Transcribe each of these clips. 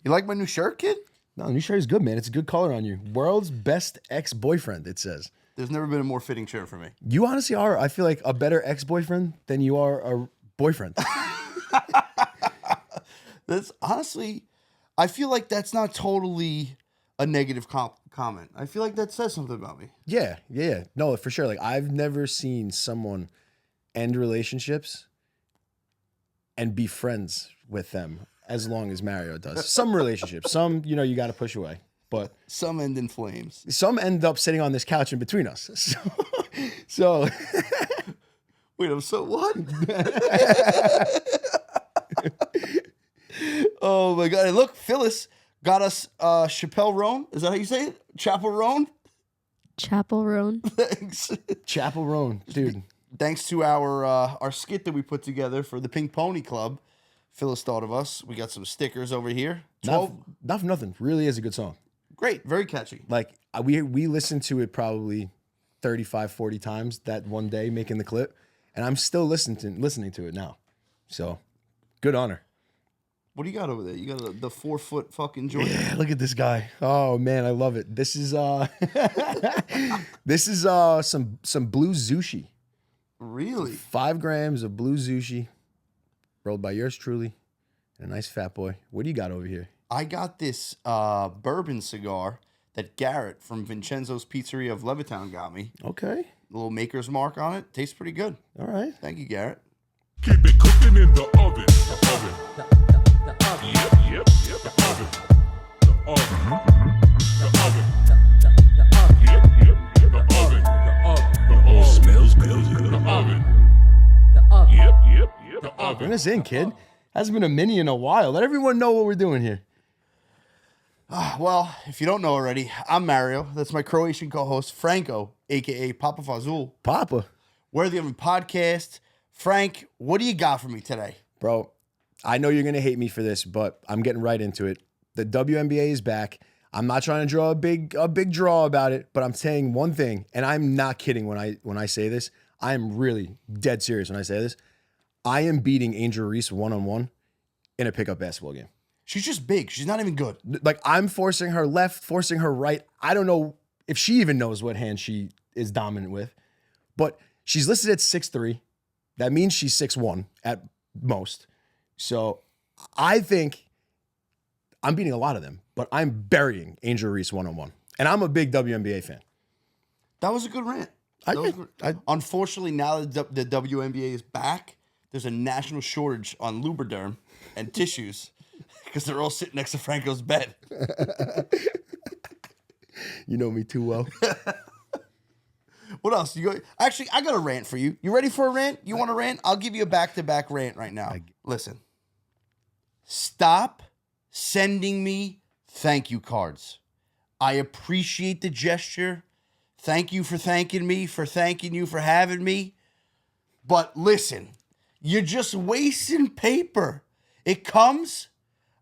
You like my new shirt, kid? No, new shirt is good, man. It's a good color on you. World's best ex-boyfriend, it says. There's never been a more fitting shirt for me. You honestly are, I feel like, a better ex-boyfriend than you are a boyfriend. That's honestly, I feel like that's not totally a negative comment. I feel like that says something about me. Yeah. No, for sure. Like, I've never seen someone end relationships and be friends with them as long as Mario does. Some relationships, some, you got to push away. But some end in flames. Some end up sitting on this couch in between us. So wait, I'm so what? Oh my God. And look, Phyllis got us Chappelle Roan. Is that how you say it? Chapel Roan? Chapel Roan. Thanks. Chapel Roan, dude. Thanks to our skit that we put together for the Pink Pony Club. Phyllis thought of us. We got some stickers over here. Not for nothing. Really is a good song. Great. Very catchy. Like, we listened to it probably 35, 40 times that one day making the clip, and I'm still listening to it now. So, good honor. What do you got over there? You got the 4-foot fucking joint? Yeah, look at this guy. Oh man, I love it. This is this is some blue sushi. Really? 5 grams of blue sushi, rolled by yours truly, and a nice fat boy. What do you got over here? I got this bourbon cigar that Garrett from Vincenzo's Pizzeria of Levittown got me. Okay. A little maker's mark on it. Tastes pretty good. All right. Thank you, Garrett. Keep it cooking in the oven. The oven. The oven. Yep. The oven. The oven. The oven. The oven. Yep. The oven. The oven. The oven. Smells good. The oven. The oven. Yep. The oven. Bring us in, kid. Hasn't been a mini in a while. Let everyone know what we're doing here. Well, if you don't know already, I'm Mario. That's my Croatian co-host, Franco, a.k.a. Papa Fazul. Papa. We're the podcast. Frank, what do you got for me today? Bro, I know you're going to hate me for this, but I'm getting right into it. The WNBA is back. I'm not trying to draw a big draw about it, but I'm saying one thing, and I'm not kidding when I say this. I am really dead serious when I say this. I am beating Angel Reese one-on-one in a pickup basketball game. She's just big. She's not even good. Like, I'm forcing her left, forcing her right. I don't know if she even knows what hand she is dominant with, but she's listed at 6'3". That means she's 6'1" at most. So I think I'm beating a lot of them, but I'm burying Angel Reese one-on-one. And I'm a big WNBA fan. That was a good rant. Unfortunately, now that the WNBA is back, there's a national shortage on Lubriderm and tissues because they're all sitting next to Franco's bed. You know me too well. What else? Actually, I got a rant for you. You ready for a rant? You want a rant? I'll give you a back-to-back rant right now. Listen. Stop sending me thank you cards. I appreciate the gesture. Thank you for thanking me, for thanking you for having me. But listen, you're just wasting paper. It comes,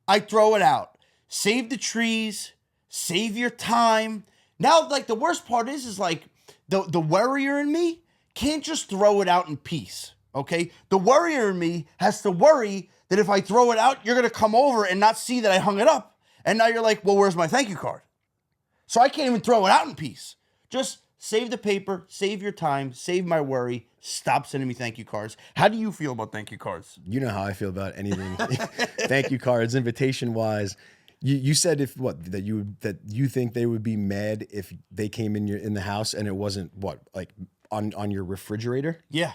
I throw it out. Save the trees. Save your time. Now, like, the worst part is like, the worrier in me can't just throw it out in peace, okay? The worrier in me has to worry that if I throw it out, you're going to come over and not see that I hung it up. And now you're like, well, where's my thank you card? So I can't even throw it out in peace. Just save the paper, save your time, save my worry, stop sending me thank you cards. How do you feel about thank you cards? You know how I feel about anything. Thank you cards, invitation-wise. You said that you think they would be mad if they came in the house and it wasn't like on your refrigerator? Yeah.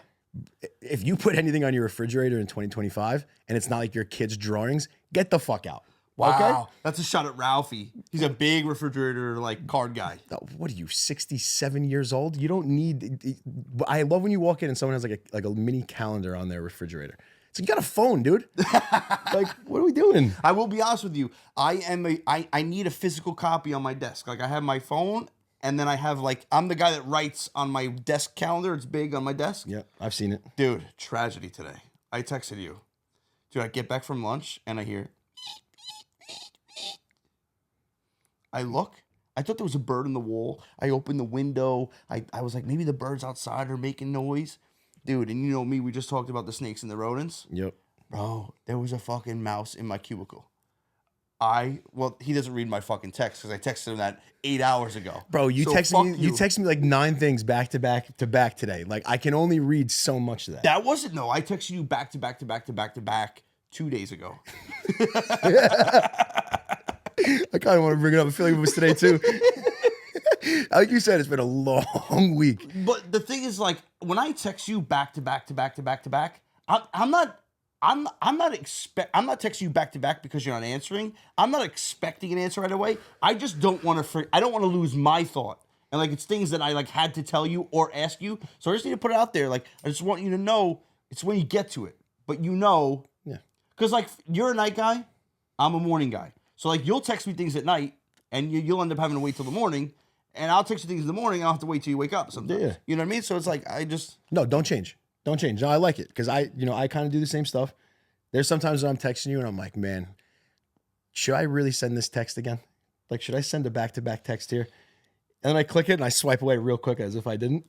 If you put anything on your refrigerator in 2025 and it's not like your kids' drawings, get the fuck out. Wow. Okay? That's a shot at Ralphie. He's a big refrigerator like card guy. What are you, 67 years old? You don't need. I love when you walk in and someone has like a mini calendar on their refrigerator. So you got a phone, dude. Like, what are we doing? I will be honest with you. I need a physical copy on my desk. Like, I have my phone, and then I have, like, I'm the guy that writes on my desk calendar. It's big on my desk. Yeah, I've seen it. Dude, tragedy today. I texted you. Dude, I get back from lunch, and I hear. I look. I thought there was a bird in the wall. I opened the window. I was like, maybe the birds outside are making noise. Dude, and you know me, we just talked about the snakes and the rodents. Yep. Bro, there was a fucking mouse in my cubicle. Well, he doesn't read my fucking text because I texted him that 8 hours ago. Bro, you So texted fuck me. You texted me like 9 things back to back to back today. Like I can only read so much of that. That wasn't no. I texted you back to back to back to back to back 2 days ago. I kind of want to bring it up. I feel like it was today too. Like you said, it's been a long week. But the thing is, like, when I text you back to back to back to back to back, I'm not texting you back to back because you're not answering. I'm not expecting an answer right away. I just don't want to. I don't want to lose my thought. And like, it's things that I like had to tell you or ask you. So I just need to put it out there. Like, I just want you to know it's when you get to it. But you know, Yeah. because like you're a night guy, I'm a morning guy. So like you'll text me things at night, and you'll end up having to wait till the morning. And I'll text you things in the morning. I'll have to wait till you wake up sometimes. Yeah. You know what I mean? So it's like No, don't change. Don't change. No, I like it because I kind of do the same stuff. There's sometimes when I'm texting you and I'm like, man, should I really send this text again? Like, should I send a back-to-back text here? And then I click it and I swipe away real quick as if I didn't.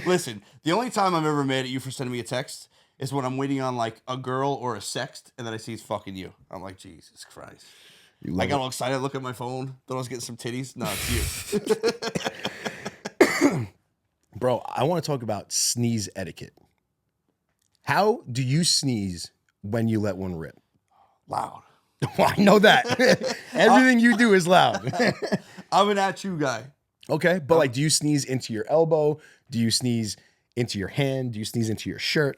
Listen, the only time I'm ever mad at you for sending me a text is when I'm waiting on like a girl or a sext, and then I see it's fucking you. I'm like, Jesus Christ. I got all excited, look at my phone, thought I was getting some titties. No, it's you. Bro, I want to talk about sneeze etiquette. How do you sneeze when you let one rip? Loud. Well, I know that. Everything you do is loud. I'm an at you guy. Okay, but like, do you sneeze into your elbow? Do you sneeze into your hand? Do you sneeze into your shirt?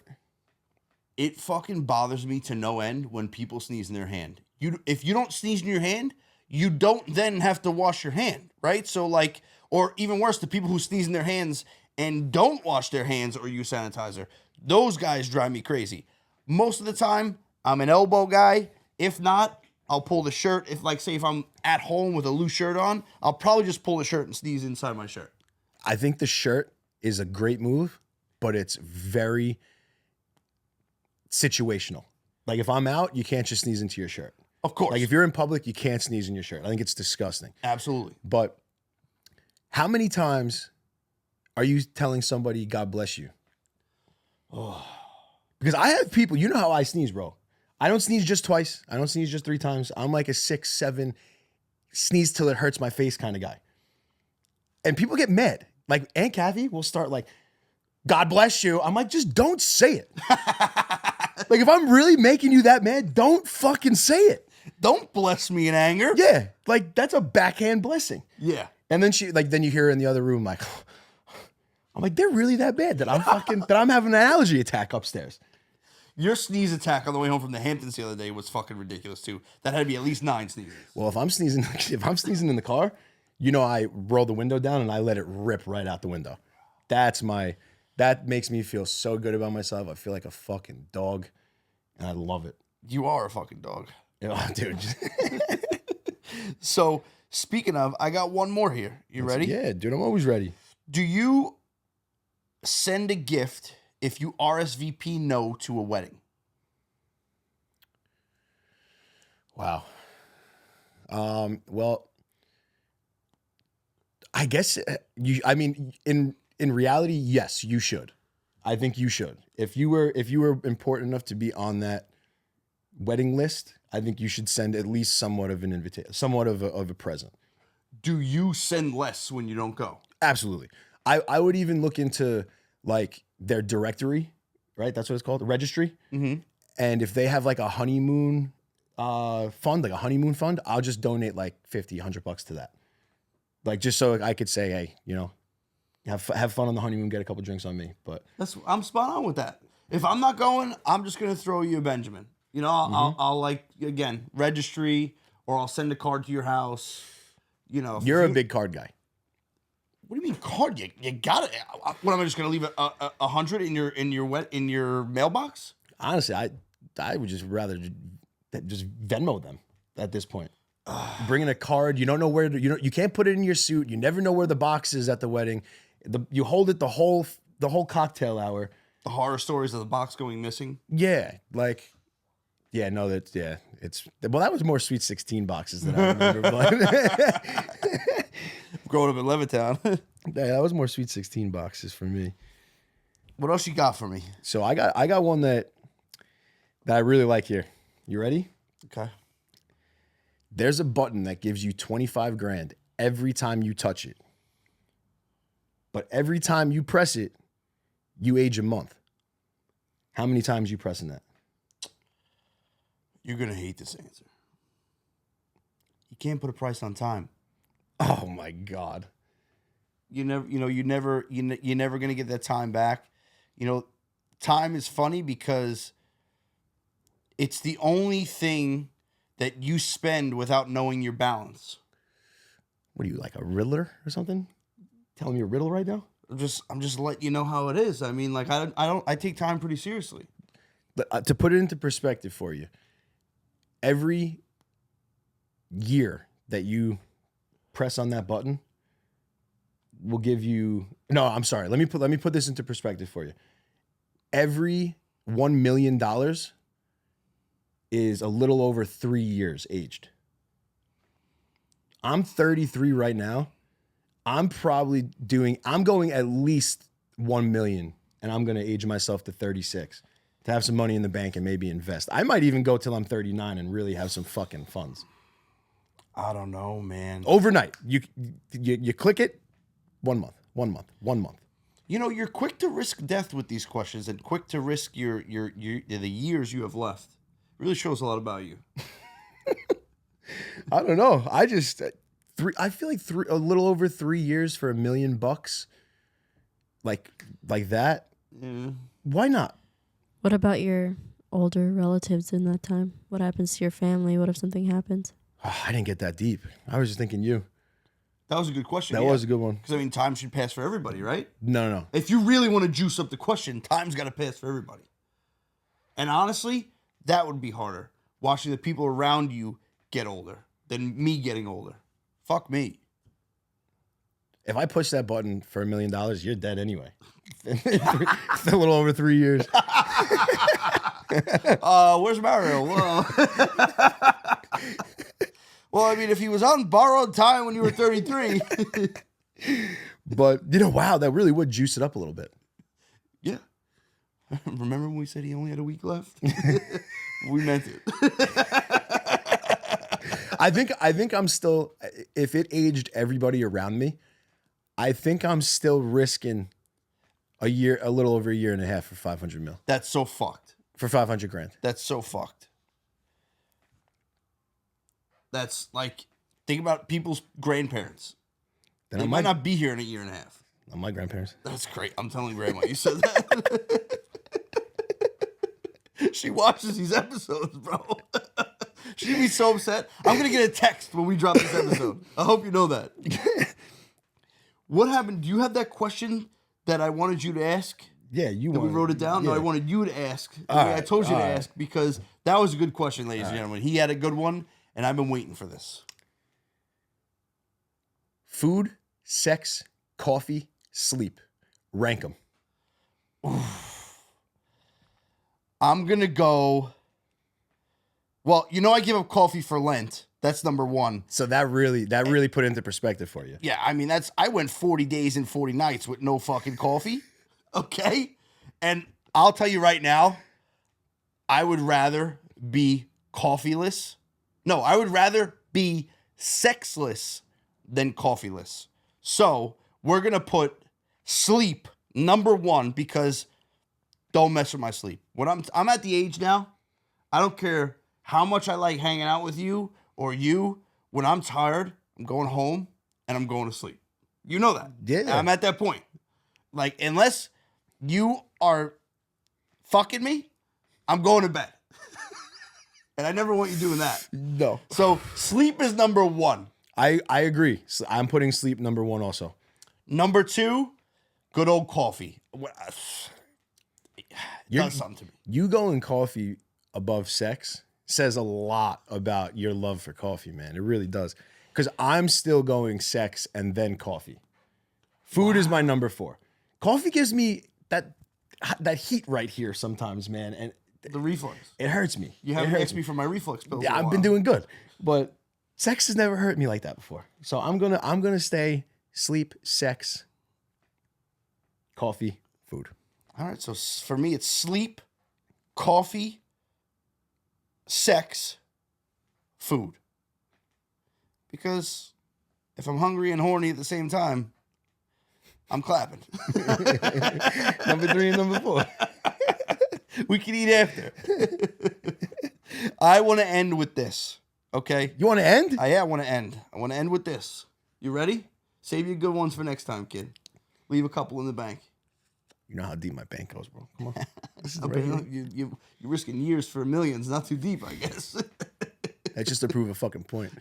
It fucking bothers me to no end when people sneeze in their hand. If you don't sneeze in your hand, you don't then have to wash your hand, right? So like, or even worse, the people who sneeze in their hands and don't wash their hands or use sanitizer, those guys drive me crazy. Most of the time, I'm an elbow guy. If not, I'll pull the shirt. If like, say if I'm at home with a loose shirt on, I'll probably just pull the shirt and sneeze inside my shirt. I think the shirt is a great move, but it's very situational. Like if I'm out, you can't just sneeze into your shirt. Of course. Like if you're in public, you can't sneeze in your shirt. I think it's disgusting. Absolutely. But how many times are you telling somebody, God bless you? Oh. Because I have people, you know how I sneeze, bro. I don't sneeze just twice. I don't sneeze just 3 times. I'm like a 6, 7, sneeze till it hurts my face kind of guy. And people get mad. Like Aunt Kathy will start like, God bless you. I'm like, just don't say it. Like if I'm really making you that mad, don't fucking say it. Don't bless me in anger. Yeah. Like that's a backhand blessing. Yeah. And then then you hear her in the other room like, I'm like, they're really that bad that I'm having an allergy attack upstairs. Your sneeze attack on the way home from the Hamptons the other day was fucking ridiculous too. That had to be at least 9 sneezes. Well, if I'm sneezing in the car, you know, I roll the window down and I let it rip right out the window. That makes me feel so good about myself. I feel like a fucking dog, and I love it. You are a fucking dog. Oh, dude. So, speaking of, I got one more here. You ready? Yeah, dude, I'm always ready. Do you send a gift if you RSVP no to a wedding? Wow. Well, I guess in reality, yes, you should. I think you should. If you were important enough to be on that wedding list, I think you should send at least somewhat of an invitation, somewhat of a present. Do you send less when you don't go? Absolutely. I would even look into like their directory, right? That's what it's called, the registry. Mm-hmm. And if they have like a honeymoon fund, I'll just donate like $50, $100 to that. Like just so I could say, hey, you know, have fun on the honeymoon, get a couple drinks on me. But I'm spot on with that. If I'm not going, I'm just gonna throw you a Benjamin. You know, I'll like again registry, or I'll send a card to your house. You know, you're a big card guy. What do you mean card? You got it. What am I just gonna leave a 100 in your mailbox? Honestly, I would just rather just Venmo them at this point. Bring in a card. You don't know where you can't put it in your suit. You never know where the box is at the wedding. You hold it the whole cocktail hour. The horror stories of the box going missing. Yeah, like, yeah, no, that was more Sweet 16 boxes than I remember. But growing up in Levittown. Yeah, that was more Sweet 16 boxes for me. What else you got for me? So I got one that I really like here. You ready? Okay. There's a button that gives you 25 grand every time you touch it. But every time you press it, you age a month. How many times you pressing that? You're gonna hate this answer. You can't put a price on time. Oh my God. You're never gonna get that time back. Time is funny because it's the only thing that you spend without knowing your balance. What are you, like a riddler or something? Telling me a riddle right now? I'm just letting you know how it is. I mean, like I take time pretty seriously. But, to put it into perspective for you, every year that you press on that button will give you. No, I'm sorry. Let me put this into perspective for you. Every $1 million is a little over 3 years aged. I'm 33 right now. I'm going at least 1 million, and I'm going to age myself to 36 to have some money in the bank and maybe invest. I might even go till I'm 39 and really have some fucking funds. I don't know, man. Overnight, you click it, 1 month. You're quick to risk death with these questions and quick to risk the years you have left. It really shows a lot about you. I don't know. I feel like a little over 3 years for $1 million, like that. Yeah. Why not? What about your older relatives in that time? What happens to your family? What if something happens? Oh, I didn't get that deep. I was just thinking you. That was a good question. That was a good one. Because, time should pass for everybody, right? No. If you really want to juice up the question, time's got to pass for everybody. And honestly, that would be harder, watching the people around you get older than me getting older. Fuck me. If I push that button for $1 million, you're dead anyway. It's a little over 3 years. Where's Mario? Well, I mean, if he was on borrowed time when you were 33. But, wow, that really would juice it up a little bit. Yeah. Remember when we said he only had a week left? We meant it. I think I'm still, if it aged everybody around me, I think I'm still risking a little over a year and a half for 500 mil. That's so fucked. For 500 grand. That's so fucked. That's like, think about people's grandparents. They might not be here in a year and a half. My grandparents. That's great. I'm telling Grandma you said that. She watches these episodes, bro. She'd be so upset. I'm going to get a text when we drop this episode. I hope you know that. What happened? Do you have that question that I wanted you to ask? Yeah, we wrote it down? Yeah. No, I wanted you to ask. I told you to ask because that was a good question, ladies and gentlemen. He had a good one, and I've been waiting for this. Food, sex, coffee, sleep. Rank them. I'm going to go... Well, I give up coffee for Lent. That's number one. So that really put it into perspective for you. Yeah, I mean, I went 40 days and 40 nights with no fucking coffee. Okay? And I'll tell you right now, I would rather be coffeeless. No, I would rather be sexless than coffeeless. So we're going to put sleep number one because don't mess with my sleep. When I'm at the age now, I don't care how much I like hanging out with you or you. When I'm tired, I'm going home and I'm going to sleep. You know that. Yeah. I'm at that point. Like, unless you are fucking me, I'm going to bed. And I never want you doing that. No. So sleep is number one. I agree. I'm putting sleep number one also. Number two, good old coffee. It does something to me. You going coffee above sex says a lot about your love for coffee, man. It really does. Because I'm still going sex and then coffee. Food is my number 4. Coffee gives me that heat right here sometimes, man. And the reflux. It hurts me. You haven't asked me for my reflux pills. Yeah, I've been doing good. But sex has never hurt me like that before. So I'm gonna stay sleep, sex, coffee, food. All right, so for me, it's sleep, coffee, sex, food. because if I'm hungry and horny at the same time, I'm clapping. Number 3 and number 4. We can eat after. I want to end with this. Okay? You want to end? I want to end. I want to end with this. You ready? Save your good ones for next time, kid. Leave a couple in the bank. You know how deep my bank goes, bro. Come on. This is Okay, you're risking years for millions. Not too deep, I guess. That's just to prove a fucking point.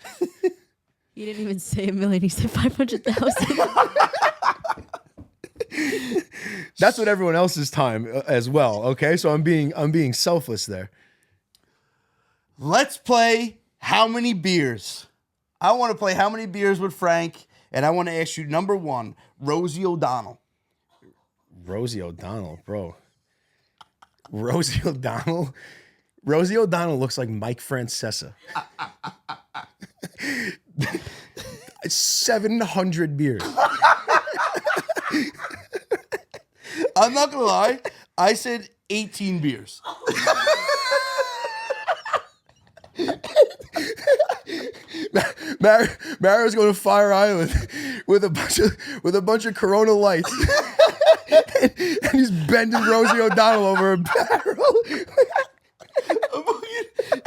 He didn't even say $1 million. He said 500,000. That's what everyone else's time as well. Okay, so I'm being selfless there. Let's play How Many Beers. I want to play How Many Beers with Frank, and I want to ask you number 1, Rosie O'Donnell. Rosie O'Donnell, bro. Rosie O'Donnell. Rosie O'Donnell looks like Mike Francesa. 700 beers. I'm not gonna lie. I said 18 beers. Mario's going to Fire Island with a bunch of Corona lights, and he's bending Rosie O'Donnell over a barrel.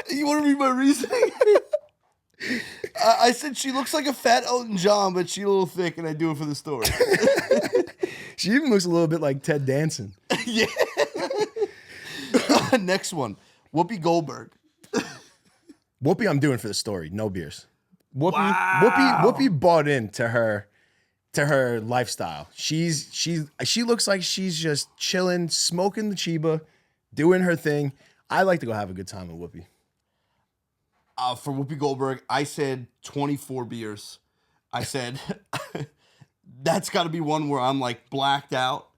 You want to read my reasoning? I said she looks like a fat Elton John, but she's a little thick, and I do it for the story. She even looks a little bit like Ted Danson. Yeah. Next one, Whoopi Goldberg. Whoopi, I'm doing for the story. No beers. Whoopi, Wow. Whoopi bought into her lifestyle. She looks like she's just chilling, smoking the Chiba, doing her thing. I like to go have a good time with Whoopi. For Whoopi Goldberg, I said 24 beers. I said that's got to be one where I'm like blacked out,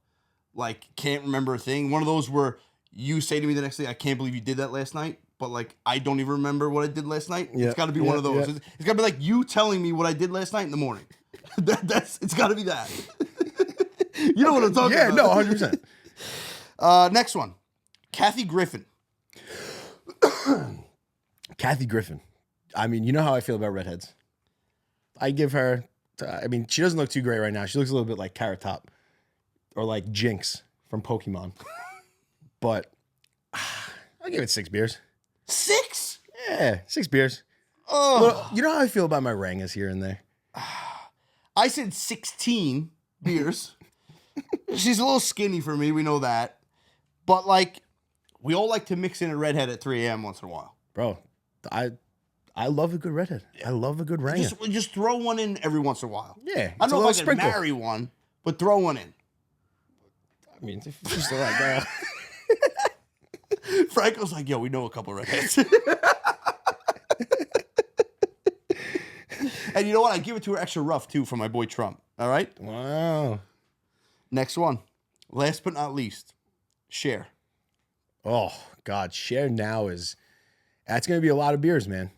like can't remember a thing. One of those where you say to me the next day, I can't believe you did that last night, but like I don't even remember what I did last night. Yeah, it's got to be one of those. Yeah. It's got to be like you telling me what I did last night in the morning. It's got to be that. You know what I'm talking about? Yeah, no, 100%. Next one, Kathy Griffin. Kathy Griffin. I mean, you know how I feel about redheads. I give her, I mean, she doesn't look too great right now. She looks a little bit like Carrot Top or like Jinx from Pokemon. But I'll give it 6 beers. 6? Yeah, 6 beers. Oh, Well, you know how I feel about my Rangas here and there. I said 16 beers. She's a little skinny for me. We know that. But like, we all like to mix in a redhead at 3 a.m. once in a while. Bro, I love a good redhead. I love a good Ranga. Just throw one in every once in a while. Yeah, I don't know if I can sprinkle. marry one, but throw one in. I mean, if she's the right girl. Franco's like, yo, we know a couple redheads. And you know what? I give it to her extra rough, too, for my boy Trump. All right? Wow. Next one. Last but not least, Cher. Oh, God. Cher now is... That's going to be a lot of beers, man.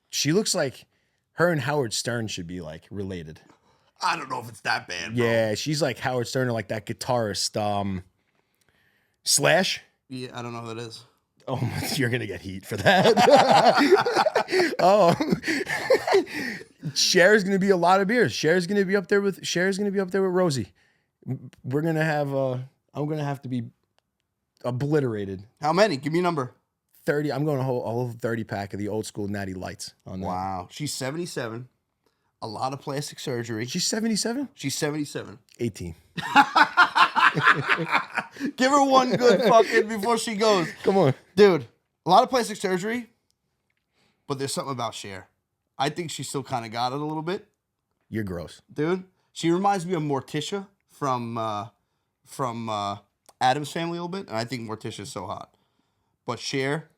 She looks like her and Howard Stern should be, like, related. I don't know if it's that bad, bro. Yeah, she's like Howard Stern or like that guitarist, Slash. Yeah, I don't know who that is. Oh, you're going to get heat for that. Oh. Cher's going to be a lot of beers. Cher's going to be up there with Rosie. We're going to have, I'm going to have to be obliterated. How many? Give me a number. 30. I'm going to hold a whole 30 pack of the old school Natty Lights on that. Wow. She's 77. A lot of plastic surgery. She's 77? She's 77. 18. Give her one good fucking before she goes. Come on. Dude, a lot of plastic surgery, but there's something about Cher. I think she still kind of got it a little bit. You're gross. Dude, she reminds me of Morticia from Addams Family a little bit, and I think Morticia's so hot. But Cher,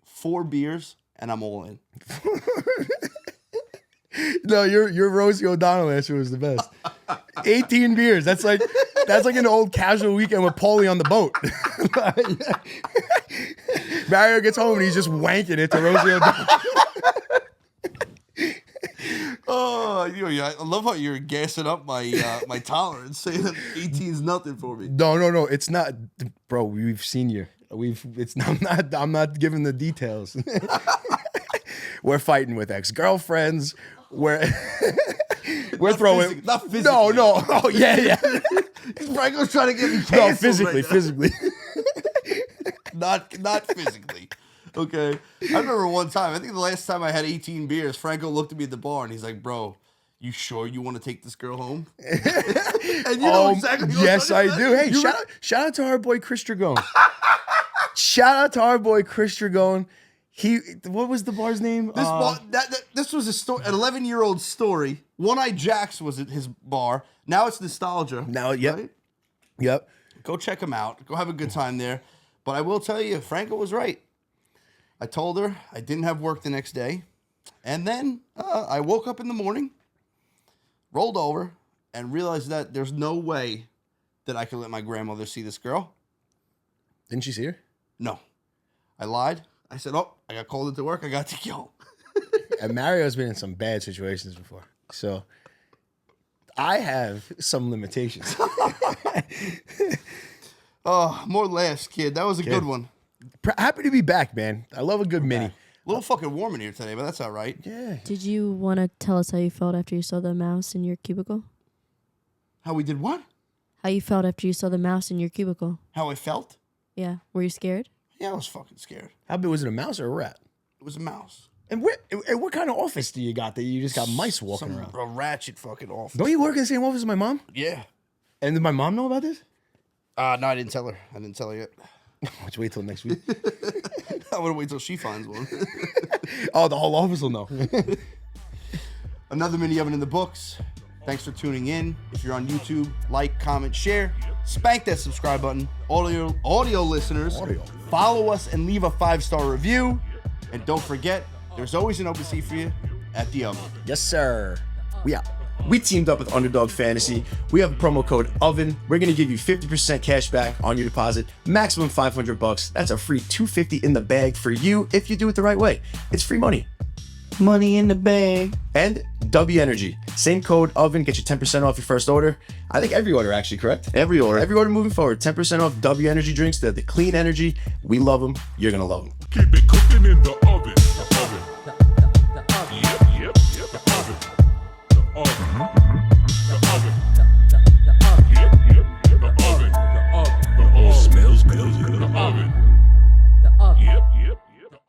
4 beers, and I'm all in. No, your Rosie O'Donnell answer was the best. 18 beers. That's like an old casual weekend with Paulie on the boat. Mario gets home and he's just wanking it to Rosie O'Donnell. Oh, I love how you're gassing up my my tolerance, saying that 18 is nothing for me. No. It's not, bro. We've seen you. I'm not giving the details. We're fighting with ex-girlfriends. We're Not throwing. physic- not physically. No. Oh yeah. Franco's trying to get me No, canceled. physically. Not physically. Okay. I remember one time, I think the last time I had 18 beers, Franco looked at me at the bar and he's like, bro, you sure you want to take this girl home? And you know exactly what Yes, I do. Hey, You shout out to our boy Chris Dragone. Shout out to our boy Chris Dragone. What was the bar's name? This was a story, an 11-year-old story. One Eye Jack's was at his bar. Now it's Nostalgia. Now, yep. Right? Yep. Go check him out. Go have a good time there. But I will tell you, Franco was right. I told her I didn't have work the next day. And then I woke up in the morning, rolled over, and realized that there's no way that I could let my grandmother see this girl. Didn't you see her? No. I lied. I said, oh, I got called into work. I got to go. And Mario's been in some bad situations before. So I have some limitations. Oh, more laughs, kid. That was a good one. Happy to be back, man. I love a good mini. A little fucking warm in here today, but that's all right. Yeah. Did you want to tell us how you felt after you saw the mouse in your cubicle? How we did what? How you felt after you saw the mouse in your cubicle? How I felt? Yeah. Were you scared? Yeah, I was fucking scared. How big was it, a mouse or a rat? It was a mouse. And what kind of office do you got that you just got mice walking around? A ratchet fucking office. Don't you work in the same office as my mom? Yeah. And did my mom know about this? No, I didn't tell her. I didn't tell her yet. Let's wait till next week. I want to wait till she finds one. Oh, the whole office will know. Another mini oven in the books. Thanks for tuning in. If you're on YouTube, like, comment, share. Spank that subscribe button. Audio listeners, follow us and leave a 5-star review. And don't forget, there's always an open seat for you at the oven. Yes, sir. We out. We teamed up with Underdog Fantasy. We have a promo code OVEN. We're going to give you 50% cash back on your deposit, maximum $500. That's a free $250 in the bag for you if you do it the right way. It's free money. Money in the bag. And Dubby Energy. Same code OVEN. Get you 10% off your first order. I think every order, actually, correct? Every order moving forward. 10% off Dubby Energy drinks. They're the clean energy. We love them. You're going to love them. Keep it cooking in the oven. The oven. The oven.